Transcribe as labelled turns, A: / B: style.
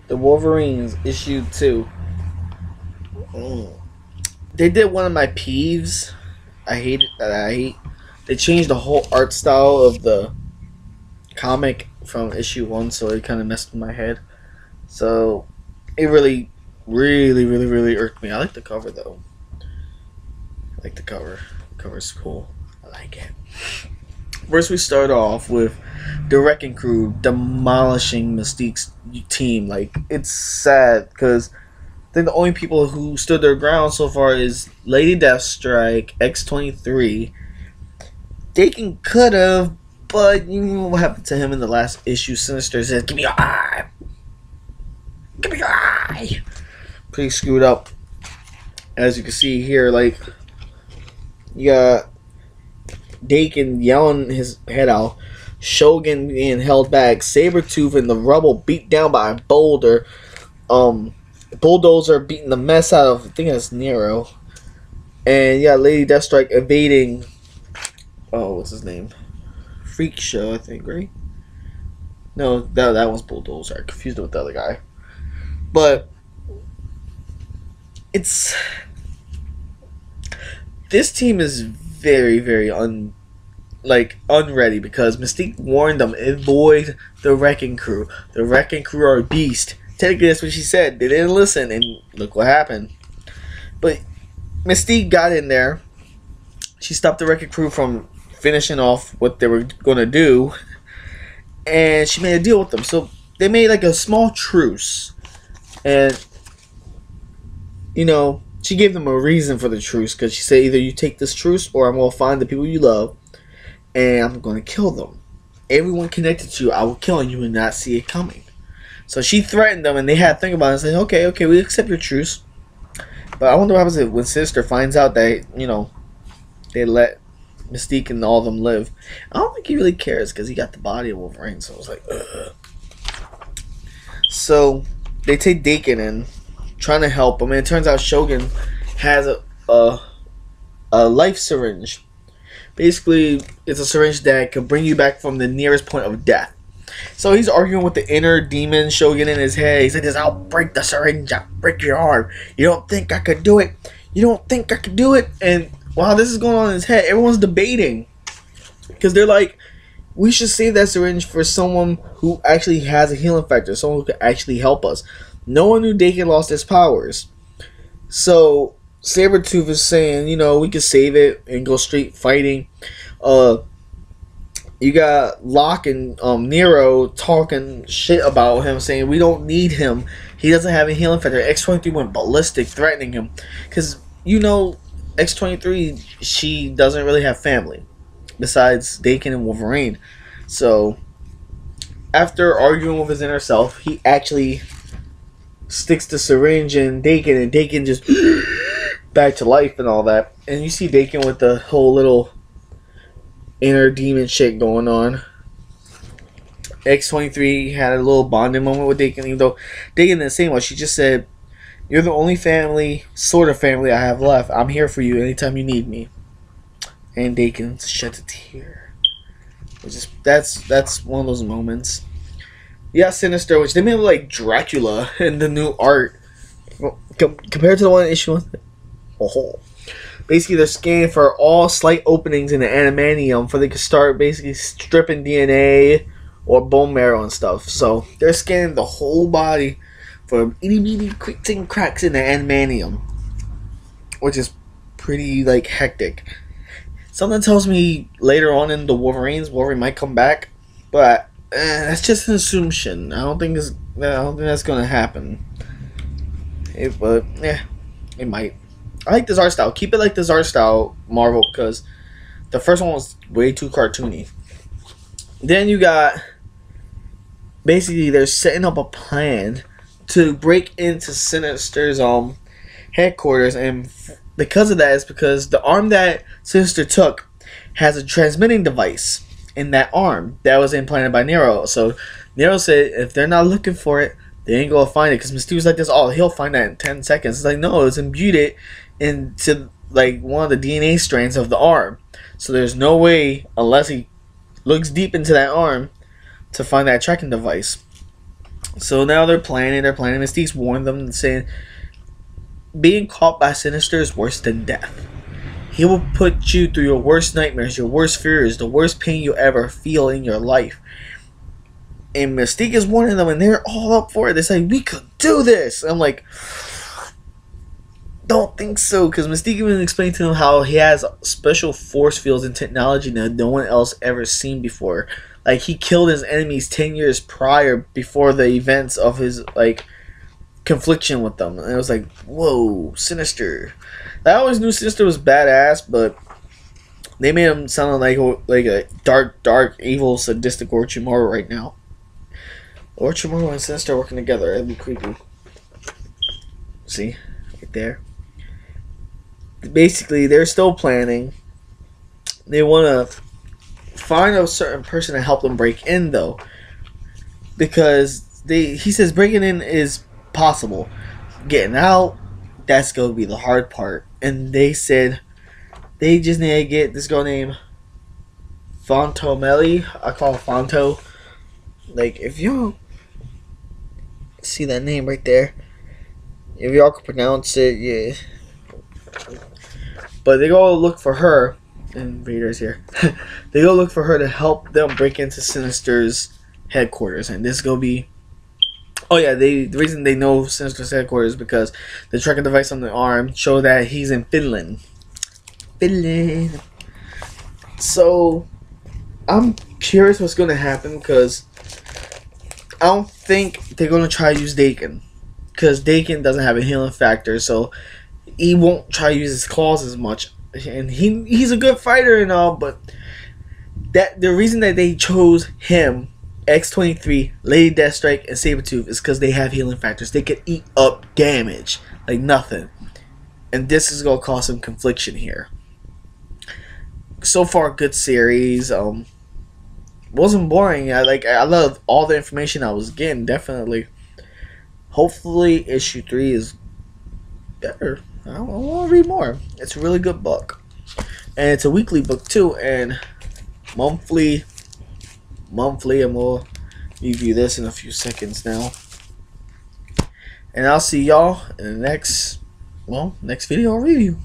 A: The Wolverines issue 2. They did one of my peeves. I hate it. That I hate. They changed the whole art style of the comic from issue 1, so it kind of messed with my head. So it really, really irked me. I like the cover though. I like the cover. The cover's cool. I like it. First, we start off with the Wrecking Crew demolishing Mystique's team. Like, it's sad because I think the only people who stood their ground so far is Lady Deathstrike, X-23. Dakin could have, but you know what happened to him in the last issue. Sinister said, "Give me your eye! Give me your eye!" Pretty screwed up. As you can see here, like, you got Dakin yelling his head out, Shogun being held back, Sabretooth in the rubble beat down by a boulder, Bulldozer beating the mess out of, I think that's Nero, and yeah, Lady Deathstrike evading, oh, what's his name? Freak Show, I think, right? No, that was Bulldozer. I confused it with the other guy. But it's, this team is very unready because Mystique warned them, avoid the Wrecking Crew. The Wrecking Crew are a beast. Technically, that's what she said. They didn't listen, and look what happened. But Mystique got in there. She stopped the Wrecking Crew from finishing off what they were going to do, and she made a deal with them. So they made like a small truce, and you know, she gave them a reason for the truce because she said either you take this truce or I'm going to find the people you love and I'm going to kill them. Everyone connected to you, I will kill, and you will not see it coming. So she threatened them, and they had to think about it and say, okay, we accept your truce. But I wonder what happens when Sinister finds out that, you know, they let Mystique and all of them live. I don't think he really cares because he got the body of Wolverine, so I was like, ugh. So they take Dakin in, trying to help him, and it turns out Shogun has a life syringe. Basically, it's a syringe that can bring you back from the nearest point of death. So he's arguing with the inner demon Shogun in his head. He's like, "I'll break the syringe, I'll break your arm. You don't think I could do it? You don't think I could do it?" And while this is going on in his head, everyone's debating because they're like, we should save that syringe for someone who actually has a healing factor, someone who could actually help us. No one knew Dakin lost his powers. So Sabretooth is saying, you know, we could save it and go straight fighting. You got Locke and Nero talking shit about him, saying we don't need him. He doesn't have a healing factor. X-23 went ballistic, threatening him. Because, you know, X-23, she doesn't really have family besides Dakin and Wolverine. So after arguing with his inner self, he actually sticks the syringe in Dakin, and Dakin just back to life and all that. And you see Dakin with the whole little inner demon shit going on. X-23 had a little bonding moment with Dakin, even though Dakin didn't say much. She just said, "You're the only family, sort of family I have left. I'm here for you anytime you need me." And Dakin shed a tear. Which is, that's one of those moments. Yeah, Sinister, which they made look like Dracula in the new art. Compared to the one in issue 1. Oh. Basically, they're scanning for all slight openings in the animanium for they can start basically stripping DNA or bone marrow and stuff. So they're scanning the whole body for itty bitty cracks and cracks in the animanium, which is pretty like hectic. Something tells me later on in the Wolverines, Wolverine might come back, but that's just an assumption. I don't think that's gonna happen. But yeah, it might. I like this art style. Keep it like this art style, Marvel, because the first one was way too cartoony. Then you got, basically they're setting up a plan to break into Sinister's headquarters, and because of that, it's because the arm that Sinister took has a transmitting device in that arm that was implanted by Nero. So Nero said if they're not looking for it, they ain't gonna find it, because Mystique was like this, oh, he'll find that in 10 seconds. It's like, no, it's imbued into like one of the DNA strands of the arm. So there's no way, unless he looks deep into that arm, to find that tracking device. So now they're planning. Mystique's warned them, saying being caught by Sinister is worse than death. He will put you through your worst nightmares, your worst fears, the worst pain you ever feel in your life. And Mystique is warning them, and they're all up for it. They're saying, we could do this. I'm like, don't think so. Because Mystique even explained to them how he has special force fields and technology that no one else ever seen before. Like, he killed his enemies 10 years prior, before the events of his, like, confliction with them. And it was like, whoa, Sinister. I always knew Sinister was badass, but they made him sound like a dark, evil, sadistic Orochimaru right now. Orochimaru and Sinister working together, that'd be creepy. See? Right there. Basically, they're still planning. They want to find a certain person to help them break in, though. Because he says breaking in is possible. Getting out, that's going to be the hard part. And they said they just need to get this girl named Fontomelli. I call her Fonto. Like, if you see that name right there, if y'all can pronounce it, yeah. But they go look for her, and Vader's here. They go look for her to help them break into Sinister's headquarters, and this is gonna be. Oh yeah, the reason they know Sinister's headquarters is because the tracker device on the arm show that he's in Finland. So I'm curious what's gonna happen, because I don't think they're gonna try to use Dakin, because Dakin doesn't have a healing factor, so he won't try to use his claws as much. And he's a good fighter and all, but the reason that they chose him, X-23, Lady Deathstrike, and Sabretooth, is because they have healing factors. They can eat up damage like nothing. And this is going to cause some confliction here. So far, good series. Wasn't boring. I love all the information I was getting, definitely. Hopefully, issue 3 is better. I want to read more. It's a really good book. And it's a weekly book, too. And monthly. And we'll review this in a few seconds now. And I'll see y'all in the next video review.